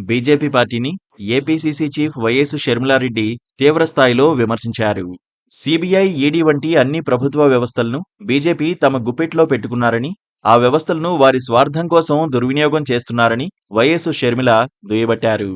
BJP పార్టీని APCC chief YS Sharmila Reddy తీవ్రస్థాయిలో విమర్శించారు. సీబీఐ, ఈడీ వంటి అన్ని ప్రభుత్వ వ్యవస్థలను బీజేపీ తమ గుప్పిట్లో పెట్టుకున్నారని, ఆ వ్యవస్థలను వారి స్వార్థం కోసం దుర్వినియోగం చేస్తున్నారని వైఎస్ షర్మిల దుయ్యబట్టారు.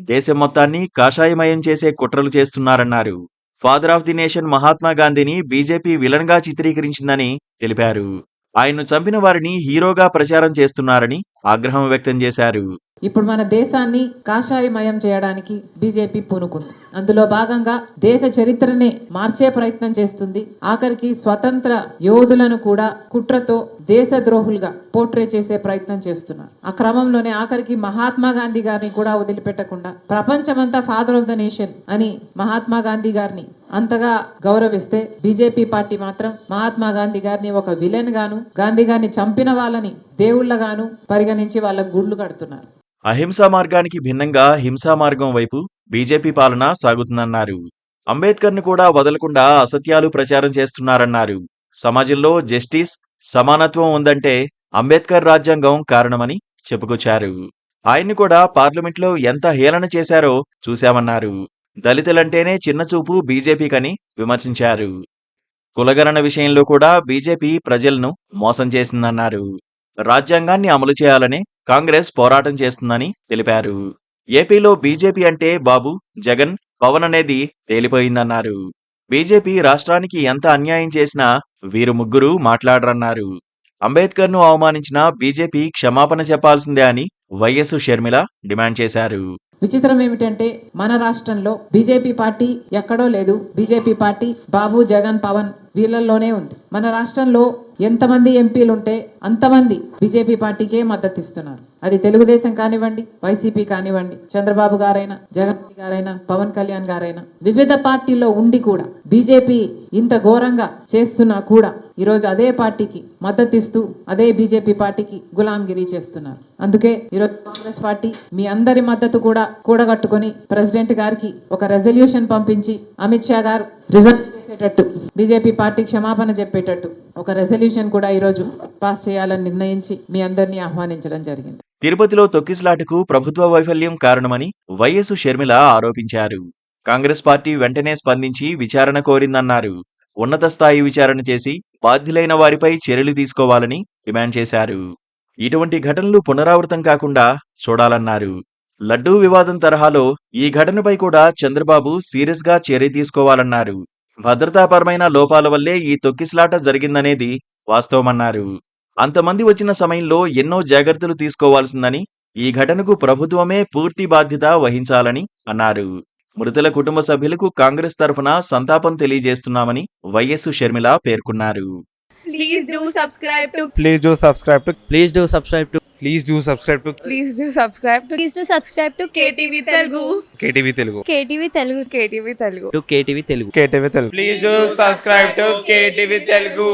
దేశం మొత్తాన్ని కాషాయమయం చేసే కుట్రలు చేస్తున్నారన్నారు. Father of the nation Mahatma గాంధీని బీజేపీ విలన్గా చిత్రీకరించిందని తెలిపారు. ఆయన్ను చంపిన వారిని హీరోగా ప్రచారం చేస్తున్నారని ఆగ్రహం వ్యక్తం చేశారు. ఇప్పుడు మన దేశాన్ని కాషాయమయం చేయడానికి బీజేపీ పూనుకుంది. అందులో భాగంగా దేశ చరిత్రనే మార్చే ప్రయత్నం చేస్తుంది. ఆఖరికి స్వతంత్ర యోధులను కూడా కుట్రతో దేశద్రోహులుగా పోర్ట్రే చేసే ప్రయత్నం చేస్తున్నారు. ఆ క్రమంలోనే ఆఖరికి మహాత్మా గాంధీ గారిని కూడా వదిలిపెట్టకుండా ప్రపంచమంతా ఫాదర్ ఆఫ్ ద నేషన్ అని మహాత్మా గాంధీ గారిని అంతగా గౌరవిస్తే బీజేపీ పార్టీ మాత్రం మహాత్మా గాంధీ గారిని ఒక విలన్ గాను, గాంధీ గారిని చంపిన వాళ్ళని దేవుళ్లగాను పరిగణించి వాళ్ళకు గుడ్లు కడుతున్నారు. అహింసా మార్గానికి భిన్నంగా హింసా మార్గం వైపు బీజేపీ పాలన సాగుతుందన్నారు. అంబేద్కర్ను కూడా వదలకుండా అసత్యాలు ప్రచారం చేస్తున్నారన్నారు. సమాజంలో జస్టిస్, సమానత్వం ఉందంటే అంబేద్కర్ రాజ్యాంగం కారణమని చెప్పుకొచ్చారు. ఆయన్ని కూడా పార్లమెంట్లో ఎంత హేళన చేశారో చూశామన్నారు. దళితులంటేనే చిన్నచూపు బీజేపీకని విమర్శించారు. కులగణన విషయంలో కూడా బీజేపీ ప్రజలను మోసం చేసిందన్నారు. రాజ్యాంగాన్ని అమలు చేయాలనే కాంగ్రెస్ పోరాటం చేస్తుందని తెలిపారు. ఏపీలో బీజేపీ అంటే బాబు, జగన్, పవన్ అనేది తేలిపోయిందన్నారు. బీజేపీ రాష్ట్రానికి ఎంత అన్యాయం చేసినా వీరు ముగ్గురు మాట్లాడరన్నారు. అంబేద్కర్ను అవమానించిన బీజేపీ క్షమాపణ చెప్పాల్సిందే అని వైఎస్ షర్మిల డిమాండ్ చేశారు. విచిత్రం ఏమిటంటే మన రాష్ట్రంలో బీజేపీ పార్టీ ఎక్కడో లేదు. బీజేపీ పార్టీ బాబు, జగన్, పవన్ వీళ్ళల్లోనే ఉంది. మన రాష్ట్రంలో ఎంతమంది ఎంపీలు ఉంటే అంతమంది బీజేపీ పార్టీకే మద్దతు ఇస్తున్నారు. అది తెలుగుదేశం కానివ్వండి, వైసీపీ కానివ్వండి, చంద్రబాబు గారైనా, జగన్ గారైనా, పవన్ కళ్యాణ్ గారైనా వివిధ పార్టీల్లో ఉండి కూడా బీజేపీ ఇంత ఘోరంగా చేస్తున్నా కూడా ఈరోజు అదే పార్టీకి మద్దతు ఇస్తూ అదే బీజేపీ పార్టీకి గులాంగిరి చేస్తున్నారు. అందుకే ఈరోజు కాంగ్రెస్ పార్టీ మీ అందరి మద్దతు కూడా కూడగట్టుకొని ప్రెసిడెంట్ గారికి ఒక రెజల్యూషన్ పంపించి అమిత్ షా గారు రిజైన్ చేసేటట్టు, బీజేపీ పార్టీ క్షమాపణ చెప్పేటట్టు ఒక రెజల్యూషన్ కూడా ఈరోజు పాస్ చేయాలని నిర్ణయించి మీ అందరినీ ఆహ్వానించడం జరిగింది. తిరుపతిలో తొక్కిసలాటకు ప్రభుత్వ వైఫల్యం కారణమని వైఎస్ షర్మిల ఆరోపించారు. కాంగ్రెస్ పార్టీ వెంటనే స్పందించి విచారణ కోరిందన్నారు. ఉన్నత స్థాయి విచారణ చేసి బాధ్యులైన వారిపై చర్యలు తీసుకోవాలని డిమాండ్ చేశారు. ఇటువంటి ఘటనలు పునరావృతం కాకుండా చూడాలన్నారు. లడ్డూ వివాదం తరహాలో ఈ ఘటనపై కూడా చంద్రబాబు సీరియస్ గా చర్య తీసుకోవాలన్నారు. భద్రతాపరమైన లోపాల వల్లే ఈ తొక్కిసలాట జరిగిందనేది వాస్తవమన్నారు. అంతమంది వచ్చిన సమయంలో ఎన్నో జాగ్రత్తలు తీసుకోవాల్సిందని, ఈ ఘటనకు ప్రభుత్వమే పూర్తి బాధ్యత వహించాలని అన్నారు. మృతుల కుటుంబ సభ్యులకు కాంగ్రెస్ తరఫున సంతాపం తెలియజేస్తున్నామని వైఎస్ షర్మిల పేర్కొన్నారు. Please do subscribe to Please do subscribe to Please do subscribe to Please do subscribe to Please do subscribe to Please do subscribe to KTV Telugu. KTV Telugu. KTV Telugu. KTV Telugu. KTV Telugu. KTV Telugu. Please do subscribe to KTV Telugu.